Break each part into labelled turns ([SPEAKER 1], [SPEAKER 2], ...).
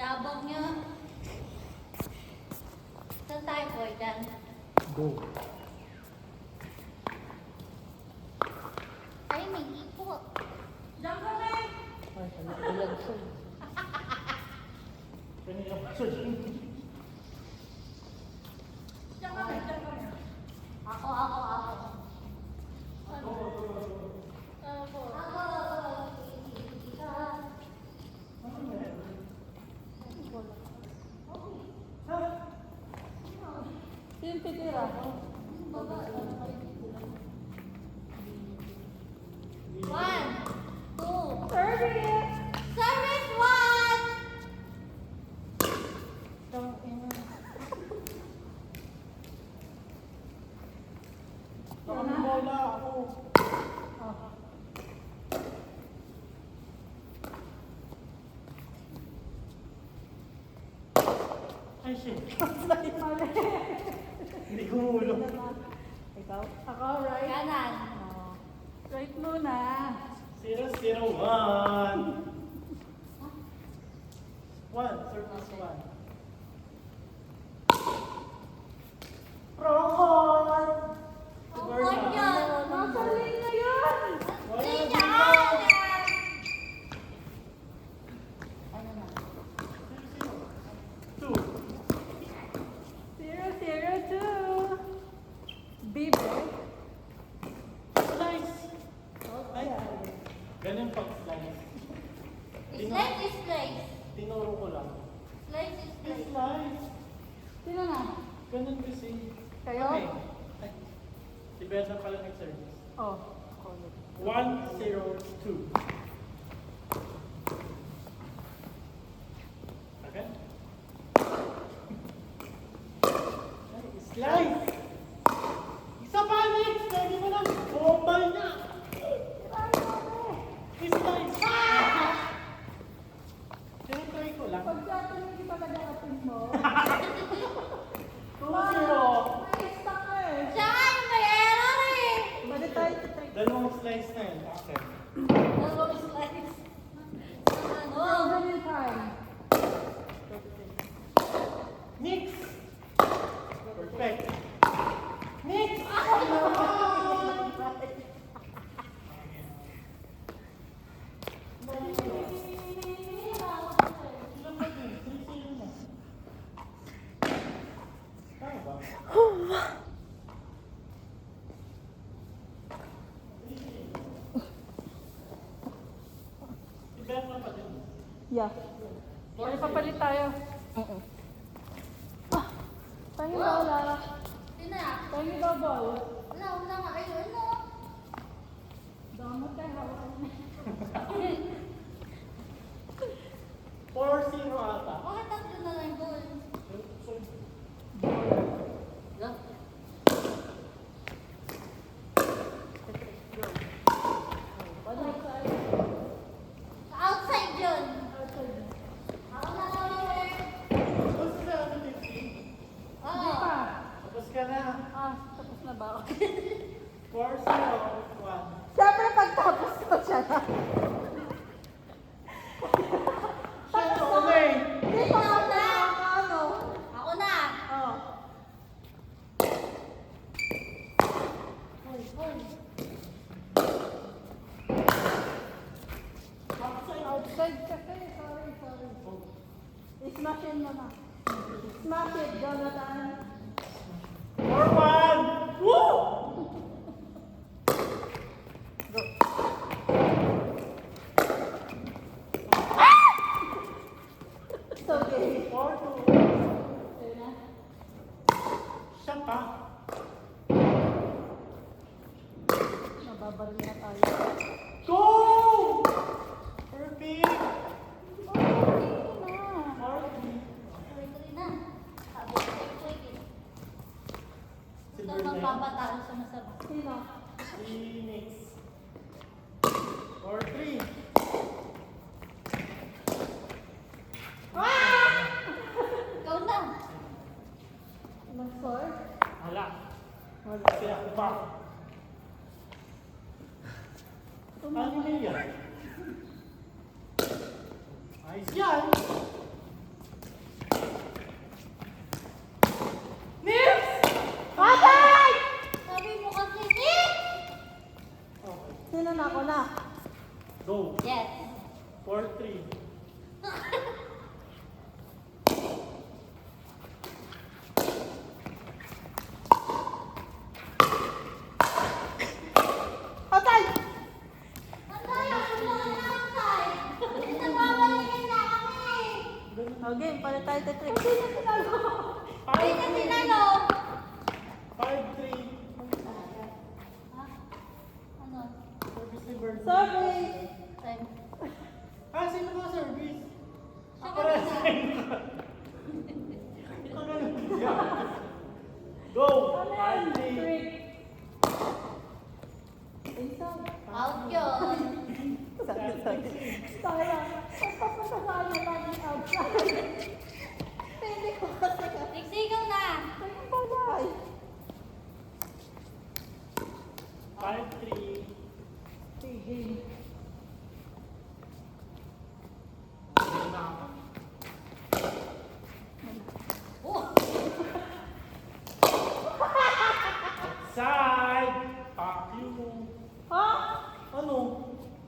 [SPEAKER 1] Yabang niya. Saan tayo po dyan?
[SPEAKER 2] Go.
[SPEAKER 1] Ay, may ipo.
[SPEAKER 3] Diyan kami!
[SPEAKER 2] Ay, ulag siya. Kanina pa siya.
[SPEAKER 3] Diyan kami, diyan kami.
[SPEAKER 1] Ako. Ako.
[SPEAKER 3] Sino titira?
[SPEAKER 1] One, two.
[SPEAKER 3] Service!
[SPEAKER 1] Service one!
[SPEAKER 2] Baka may bola ako. Ay, shit. Hindi ko ulo.
[SPEAKER 3] Ikaw? Ako, right?
[SPEAKER 1] Kanan.
[SPEAKER 3] Oh. Right muna.
[SPEAKER 2] 001. 1, surplus 1. Roll!
[SPEAKER 1] Award yan.
[SPEAKER 3] Nasa lane na yan!
[SPEAKER 1] Linya! Ano na?
[SPEAKER 2] 2.
[SPEAKER 3] 002. Bibe.
[SPEAKER 2] Slice! Ay, ganun pag slice.
[SPEAKER 1] Slice is slice.
[SPEAKER 2] Tinuro ko lang.
[SPEAKER 1] Slice is slice.
[SPEAKER 2] Slice!
[SPEAKER 3] Sino na?
[SPEAKER 2] Ganun kasi.
[SPEAKER 3] Kayo?
[SPEAKER 2] Kami. Ay, si Bella pala nag-service.
[SPEAKER 3] Oh.
[SPEAKER 2] 102. Okay? Ay, slice! Isa pa, next! Pwede mo lang. Bombay na! Slice! Tinutry ko lang.
[SPEAKER 3] Pagka tumingin talaga kapin mo.
[SPEAKER 2] 2-0.
[SPEAKER 3] Stuck ka eh.
[SPEAKER 1] Siya nga yung may error eh.
[SPEAKER 3] Pwede tayo titry.
[SPEAKER 2] Dalawang slice na yun. Okay.
[SPEAKER 1] Dalawang slice. Ano?
[SPEAKER 3] Frozen in time.
[SPEAKER 2] Mix! Perfect. Mix!
[SPEAKER 3] Yeah. Ay, papalit tayo. Ah, tayo ba wala?
[SPEAKER 1] Sino na?
[SPEAKER 3] Tayo ba ball?
[SPEAKER 1] Wala nga. Ayun, ano?
[SPEAKER 3] Damot tayo hawakan na.
[SPEAKER 2] 4-0 ata.
[SPEAKER 1] Bakit tatlo na lang yung goal?
[SPEAKER 2] Yeah.
[SPEAKER 1] Outside yun. Ako na lang eh.
[SPEAKER 2] Tapos ka na, 50.
[SPEAKER 1] Oo.
[SPEAKER 3] Hindi pa.
[SPEAKER 2] Tapos ka na.
[SPEAKER 3] Ah, tapos na ba ako?
[SPEAKER 2] 4-0, 1.
[SPEAKER 3] Siyempre pagtapos ko siya na.
[SPEAKER 2] Shit, okay.
[SPEAKER 3] Hindi pa ako na ano.
[SPEAKER 1] Ako na.
[SPEAKER 3] Oh. Outside kasi. Sorry. Smash it mo na. Smash it, Jonathan.
[SPEAKER 2] 4-1. Woo!
[SPEAKER 3] It's okay.
[SPEAKER 2] 4-2.
[SPEAKER 3] Ayun na.
[SPEAKER 2] Siya pa.
[SPEAKER 3] Nababaril na tayo.
[SPEAKER 2] Go! Perfect.
[SPEAKER 3] Oh, okay na.
[SPEAKER 2] 4-3.
[SPEAKER 1] Tuloy-tuloy na. Sabi ko sa'yo, quick eh. Ito
[SPEAKER 2] Silver line.
[SPEAKER 1] magpapatalo sa masama.
[SPEAKER 3] Sino?
[SPEAKER 2] Si Mix. 4-3.
[SPEAKER 1] Ikaw na.
[SPEAKER 3] Ilang score?
[SPEAKER 2] Hala.
[SPEAKER 3] Wala.
[SPEAKER 2] Kasi ako pa. Ano na yan? Ayos yan.
[SPEAKER 3] Okay, palit tayo Tetrix. Hindi na tinalo.
[SPEAKER 1] Hindi na tinalo.
[SPEAKER 2] 5-3.
[SPEAKER 1] Ha? Ano?
[SPEAKER 2] Service ni Bernard.
[SPEAKER 3] Service.
[SPEAKER 1] Time.
[SPEAKER 2] Ah, sino ba service?
[SPEAKER 1] Siya
[SPEAKER 2] Ako
[SPEAKER 1] ka
[SPEAKER 2] rin.
[SPEAKER 1] na.
[SPEAKER 2] Ikaw na lang. Go! 5-3.
[SPEAKER 1] Out yun.
[SPEAKER 3] Sayang. Pagpapasagaan niya lagi outside. Hindi ko kasi ka.
[SPEAKER 1] Siksigaw na.
[SPEAKER 3] Ayun bagay.
[SPEAKER 2] 5-3.
[SPEAKER 3] Sige.
[SPEAKER 1] Oh!
[SPEAKER 2] Side! Fuck you.
[SPEAKER 3] Ha?
[SPEAKER 2] Ano?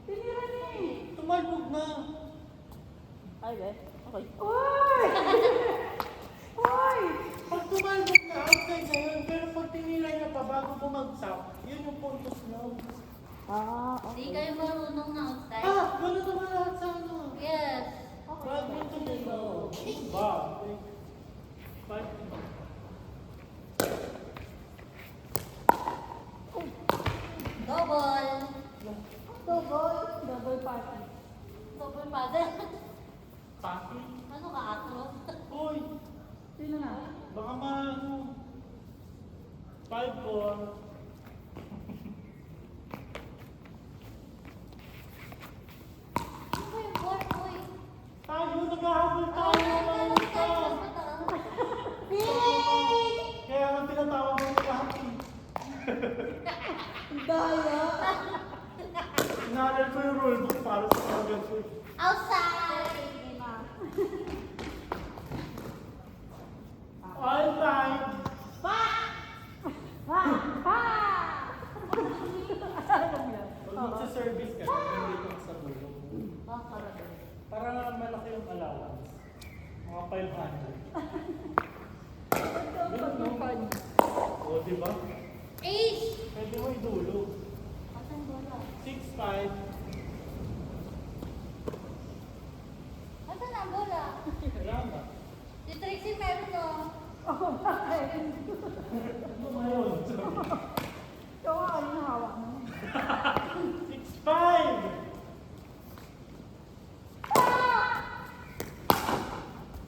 [SPEAKER 3] Tinira niya eh.
[SPEAKER 2] Tumalbog na.
[SPEAKER 3] Ay, be. Okay. Uy! Uy!
[SPEAKER 2] Pag tumalbog na, outside na yun. Pero pag tinila niya pa bago bumagsak, yun yung puntos na.
[SPEAKER 3] Ah,
[SPEAKER 1] Hindi kayo marunong na outside.
[SPEAKER 2] Ah! Gano'n naman lahat sa ano.
[SPEAKER 1] Yes.
[SPEAKER 2] Badminton din ba? Ba? 5-3.
[SPEAKER 1] Double.
[SPEAKER 3] double party.
[SPEAKER 1] Double paddle.
[SPEAKER 2] Paki?
[SPEAKER 1] Ano ka, acro?
[SPEAKER 2] Uy!
[SPEAKER 3] Sino nga?
[SPEAKER 2] Baka ano. 5-4.
[SPEAKER 1] Ano ba yung board, boy?
[SPEAKER 2] Tayo, naghahabol tayo. Ano ka? Kaya ang tinatawag mo lahat eh.
[SPEAKER 3] Daya.
[SPEAKER 2] Inaalal ko yung rulebook para sa mga ko.
[SPEAKER 1] Outside!
[SPEAKER 2] All time!
[SPEAKER 3] Ha! Ha!
[SPEAKER 2] Pag magsa-service ka, nandito ka sa dulo.
[SPEAKER 1] Bakit?
[SPEAKER 2] Para malaki yung allowance. Mga 500. O, diba?
[SPEAKER 1] Ace!
[SPEAKER 2] Pwede mo idulo.
[SPEAKER 1] Asan bola?
[SPEAKER 2] 6-5.
[SPEAKER 1] Asan ang bola?
[SPEAKER 2] Wala ba?
[SPEAKER 1] Si Trixie meron no?
[SPEAKER 3] Ako bakit?
[SPEAKER 2] Ano ngayon?
[SPEAKER 3] Ikaw nga kayo nahawak mo.
[SPEAKER 2] 6-5!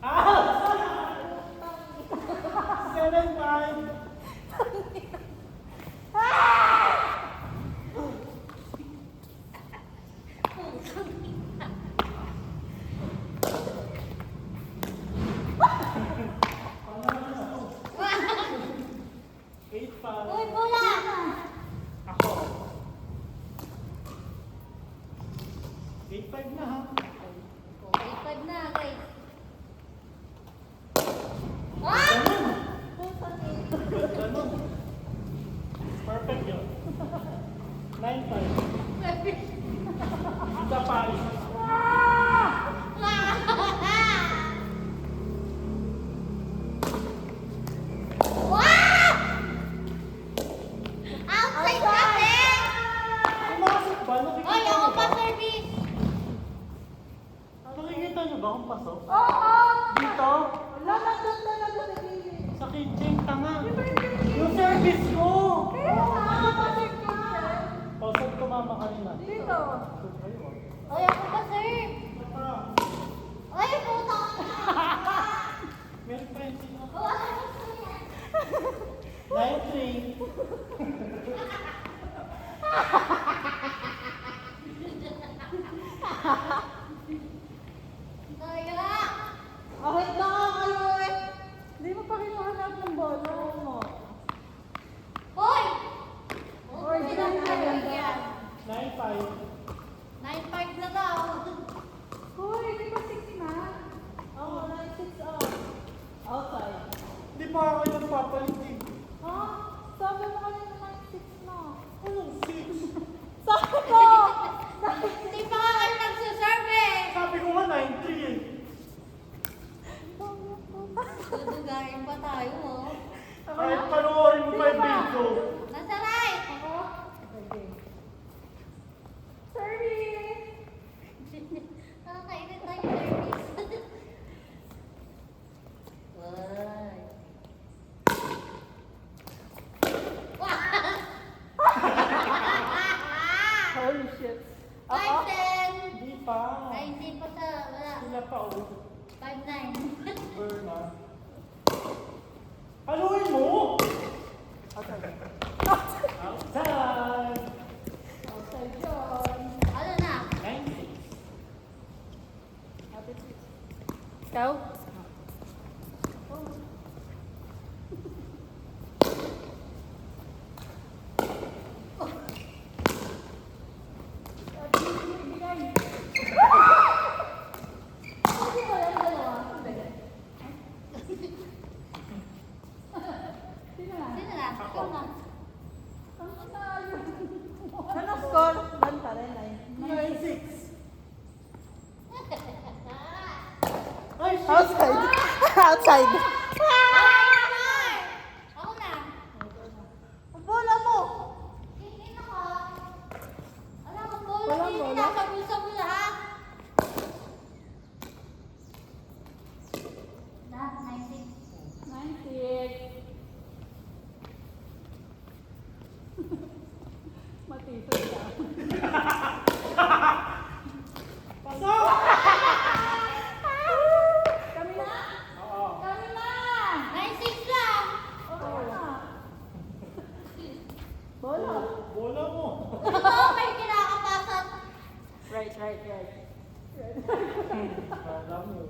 [SPEAKER 2] Ah! 7-5!
[SPEAKER 1] Uy,
[SPEAKER 2] 8-5.
[SPEAKER 1] bola!
[SPEAKER 2] Ako. 8-5 na ha.
[SPEAKER 1] Okay, 5 na, guys. Ah!
[SPEAKER 2] Ganun. Perfect yun. 9-5. Isa pa.
[SPEAKER 1] Outside kasi!
[SPEAKER 2] Pumasok ba?
[SPEAKER 1] Hoy, ako pa service!
[SPEAKER 2] Nakikita niyo ba kung pasok?
[SPEAKER 3] Oo!
[SPEAKER 2] Dito?
[SPEAKER 3] Wala na doon talaga sa gilid.
[SPEAKER 2] Sa kitchen, tanga. Yung service ko!
[SPEAKER 3] Kaya nga, kasi kitchen.
[SPEAKER 2] O, saan tumama kanina?
[SPEAKER 3] Dito.
[SPEAKER 2] Ayun.
[SPEAKER 1] Hoy, ako pa serve!
[SPEAKER 2] Saka,
[SPEAKER 1] Hoy, puta!
[SPEAKER 2] meron pa yun sino?
[SPEAKER 1] Wala ko serve.
[SPEAKER 2] 9-3.
[SPEAKER 1] Kaya!
[SPEAKER 3] Ahit na nga kayo eh. Hindi mo pa kinuhanap ng bola mo.
[SPEAKER 1] Hoy!
[SPEAKER 3] Hoy,
[SPEAKER 1] Hindi
[SPEAKER 3] di
[SPEAKER 1] na
[SPEAKER 3] na
[SPEAKER 1] tayo
[SPEAKER 3] ganda.
[SPEAKER 1] yan.
[SPEAKER 2] 9-5.
[SPEAKER 1] 9-5 na daw.
[SPEAKER 3] Hoy, di ba 6 na? Oo, 9-6 out. Outside.
[SPEAKER 2] Hindi pa ako yung papalit eh.
[SPEAKER 3] Ha? Sabi mo kanina 9-6 na.
[SPEAKER 2] Anong 6?
[SPEAKER 3] Sabi ko!
[SPEAKER 1] Hindi pa nga kayo nagsaserve eh.
[SPEAKER 2] Sabi ko nga 9-3 eh.
[SPEAKER 1] Dudugain pa tayo oh.
[SPEAKER 2] Kahit panoorin mo pa yung video.
[SPEAKER 1] Nasa right!
[SPEAKER 3] Ako? Service!
[SPEAKER 1] Nakakainit na yung service.
[SPEAKER 2] ah. Haluin mo!
[SPEAKER 3] Outside.
[SPEAKER 2] Outside!
[SPEAKER 3] Outside yun.
[SPEAKER 1] Ano na?
[SPEAKER 2] 9-6.
[SPEAKER 3] Ate Sis. Ikaw?
[SPEAKER 1] Hindi mo lang dalawa.
[SPEAKER 3] Sino na?
[SPEAKER 1] Sino na? Ikaw na.
[SPEAKER 3] Ano score? Ban pa rin ay.
[SPEAKER 2] 9-6. Ay, shit!
[SPEAKER 3] Outside. Outside.
[SPEAKER 1] Ako na.
[SPEAKER 3] Bola mo.
[SPEAKER 1] Hindi na ko. Wala kang bola.
[SPEAKER 3] Walang
[SPEAKER 1] Hindi
[SPEAKER 3] bola.
[SPEAKER 1] na. Sabusa mo lahat. Na, 96.
[SPEAKER 3] 96. Matito ka.
[SPEAKER 2] Pasok!
[SPEAKER 3] Kami na.
[SPEAKER 2] Oo.
[SPEAKER 3] Kami na.
[SPEAKER 1] 96 lang.
[SPEAKER 3] Bola. Bola.
[SPEAKER 2] Bola mo.
[SPEAKER 1] Oo, may kinakapasat.
[SPEAKER 3] Right.
[SPEAKER 2] Bola mo.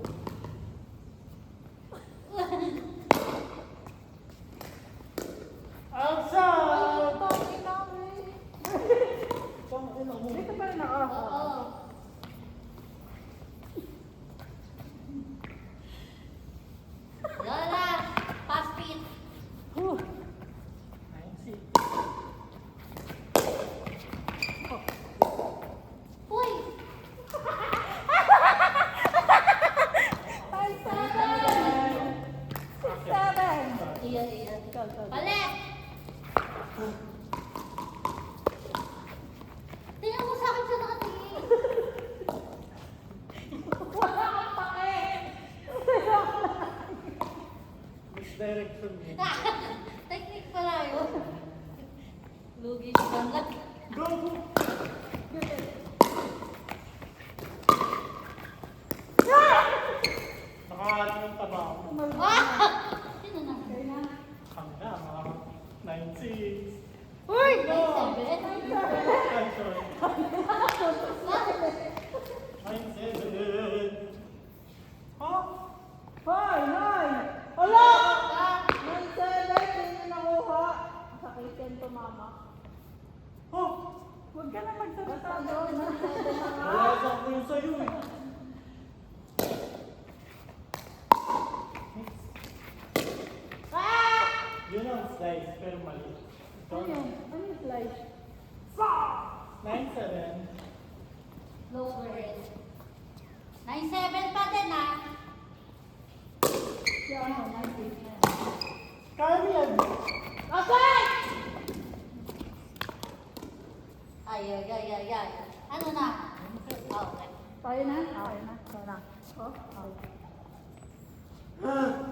[SPEAKER 2] Outside! Tangina mo.
[SPEAKER 3] Dito pa rin ako.
[SPEAKER 1] Oo. Lola, pass feet.
[SPEAKER 2] 9-6.
[SPEAKER 1] Uy!
[SPEAKER 3] Five, 7.
[SPEAKER 1] Iya.
[SPEAKER 3] Go.
[SPEAKER 1] Balik! Tingnan mo sa akin siya nakatingin.
[SPEAKER 3] Wala kang pake.
[SPEAKER 2] Misdirection mo.
[SPEAKER 1] Technique pala yun. Lugi si Banlat.
[SPEAKER 2] Go! Nakaharap yung taba ko.
[SPEAKER 1] Ah! Sino na?
[SPEAKER 2] Kami na, mga 9-6.
[SPEAKER 3] Uy!
[SPEAKER 2] No!
[SPEAKER 1] 7?
[SPEAKER 2] Ay, sorry. 9-7. Ha?
[SPEAKER 3] Hoy! Hala!
[SPEAKER 1] Ah!
[SPEAKER 3] 9-7. Hindi nakuha. Sakitin to mama.
[SPEAKER 2] Oh!
[SPEAKER 3] Huwag ka na magsalita doon. 9-7 na nga.
[SPEAKER 2] Wala ko yung sa'yo eh. Yun ang slice, pero mali. Ito
[SPEAKER 3] Ano yun? Ano yung slice?
[SPEAKER 2] 9-7.
[SPEAKER 1] Lower it. 9-7 pa din ah.
[SPEAKER 3] Yung ano? 9-8.
[SPEAKER 2] Kaya mo yan.
[SPEAKER 1] Okay! Ay. Ano na? Oh, okay.
[SPEAKER 3] Tayo na? Okay na. Tayo na. Oh? Okay.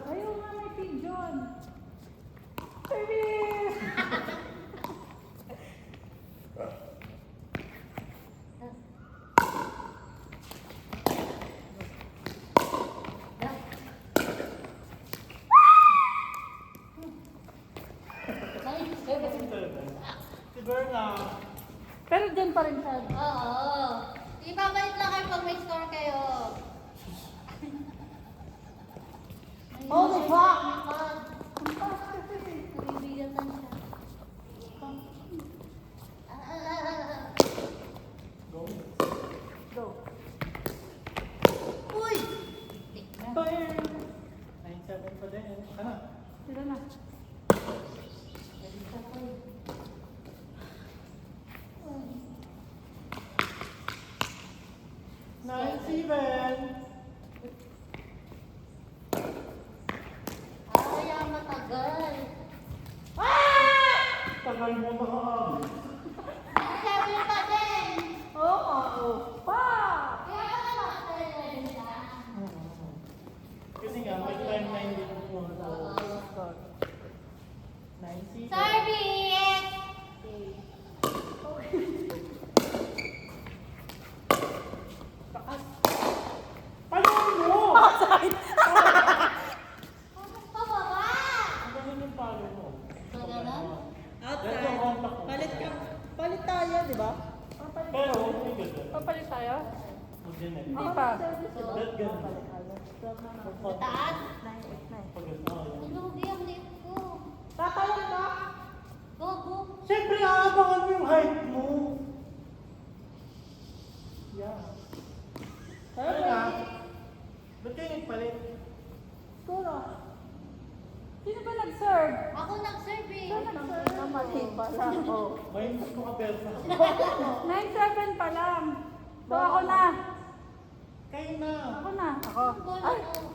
[SPEAKER 3] Ayaw nga may pigeon. Baby!
[SPEAKER 2] Si Berna.
[SPEAKER 3] Pero dyan pa rin siya.
[SPEAKER 1] Oo. Ibabalik lang kayo pag may score kayo.
[SPEAKER 3] Holy fuck!
[SPEAKER 1] Ang taas kasi. Nabibigatan siya.
[SPEAKER 2] Go.
[SPEAKER 3] Go.
[SPEAKER 1] Uy! Tignan.
[SPEAKER 2] Fire! 9-7 pa din. Ano?
[SPEAKER 3] Sila na.
[SPEAKER 2] Nine, seven.
[SPEAKER 1] Kaya matagal.
[SPEAKER 2] Tagal mo na.
[SPEAKER 1] 7 pa din.
[SPEAKER 3] Oo. Pa!
[SPEAKER 1] Kaya ka makakalaga nila.
[SPEAKER 2] Kasi nga, may time na hindi ko po.
[SPEAKER 3] Go.
[SPEAKER 2] 9, seven.
[SPEAKER 1] Service!
[SPEAKER 2] Paano mo?
[SPEAKER 1] yan.
[SPEAKER 3] 9, 8, 9.
[SPEAKER 1] Lugi ang liit ko.
[SPEAKER 3] Tatawan ka?
[SPEAKER 1] Gogo.
[SPEAKER 2] Siyempre, aabangan mo yung height mo. Yeah. Ano na? Ba't kayo nagpalit?
[SPEAKER 3] Siguro. Sino ba nag-serve?
[SPEAKER 1] Ako nag-serve eh.
[SPEAKER 3] Sino nag-serve? Mali pala. Oh.
[SPEAKER 2] May mga bersa.
[SPEAKER 3] 9-7 pa lang. So ako na.
[SPEAKER 2] Kayo na.
[SPEAKER 3] Ako na. Ako.
[SPEAKER 1] Gogo
[SPEAKER 3] Ay!
[SPEAKER 1] ko.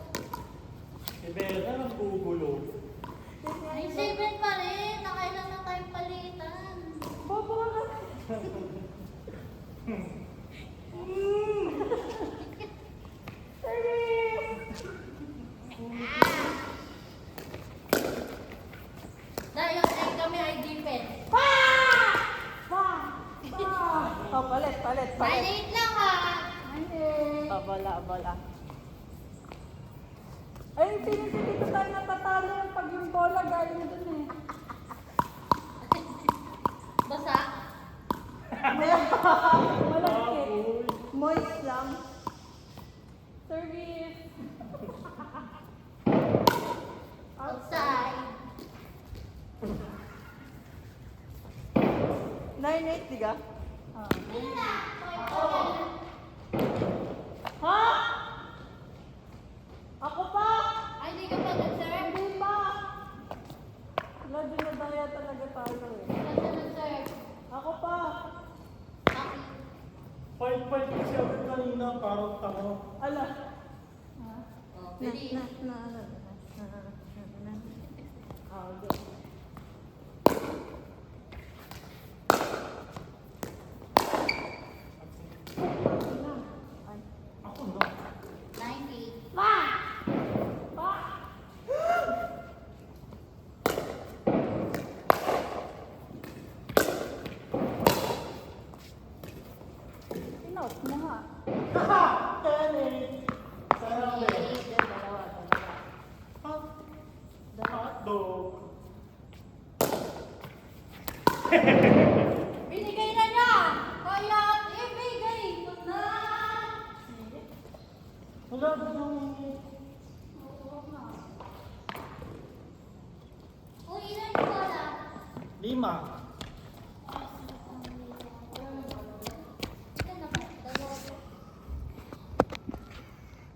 [SPEAKER 2] Si Bersa nagbugulo.
[SPEAKER 1] Ay, 7 pa rin. Nakailan na tayong palitan.
[SPEAKER 3] Bobo ka.
[SPEAKER 1] Dahil ay kami ay defense.
[SPEAKER 3] Oh, palit.
[SPEAKER 1] 9-8 lang ha.
[SPEAKER 3] Oh, bola. Ay, pinipili ko tayo natatalo pag yung bola galing dun eh.
[SPEAKER 1] Basa.
[SPEAKER 3] Malagkit. Moist lang. Service.
[SPEAKER 1] Outside.
[SPEAKER 3] 9-8, di ka?
[SPEAKER 1] Yun na.
[SPEAKER 3] Ha? Ako pa?
[SPEAKER 1] Ay, di ka pa nag-serve?
[SPEAKER 3] Hindi pa. Wala, dinadaya talaga tayo eh.
[SPEAKER 1] Basta nag-serve.
[SPEAKER 3] Ako pa.
[SPEAKER 1] Ako.
[SPEAKER 2] Fight kasi ako kanina, parang tanga.
[SPEAKER 3] Ala.
[SPEAKER 1] Oh, bilis.
[SPEAKER 3] Oh, go. Ay.
[SPEAKER 2] Ako no.
[SPEAKER 1] 9-8.
[SPEAKER 3] Pa! Pinout mo nga.
[SPEAKER 2] Haha! Tennis! Sana ako eh.
[SPEAKER 3] Dalawa.
[SPEAKER 2] Hotdog.
[SPEAKER 1] Binigay na niya! Kaya ibigay ko na!
[SPEAKER 2] Wala ba yung...
[SPEAKER 1] Oo nga. Uy, ilan yung wala?
[SPEAKER 2] 5.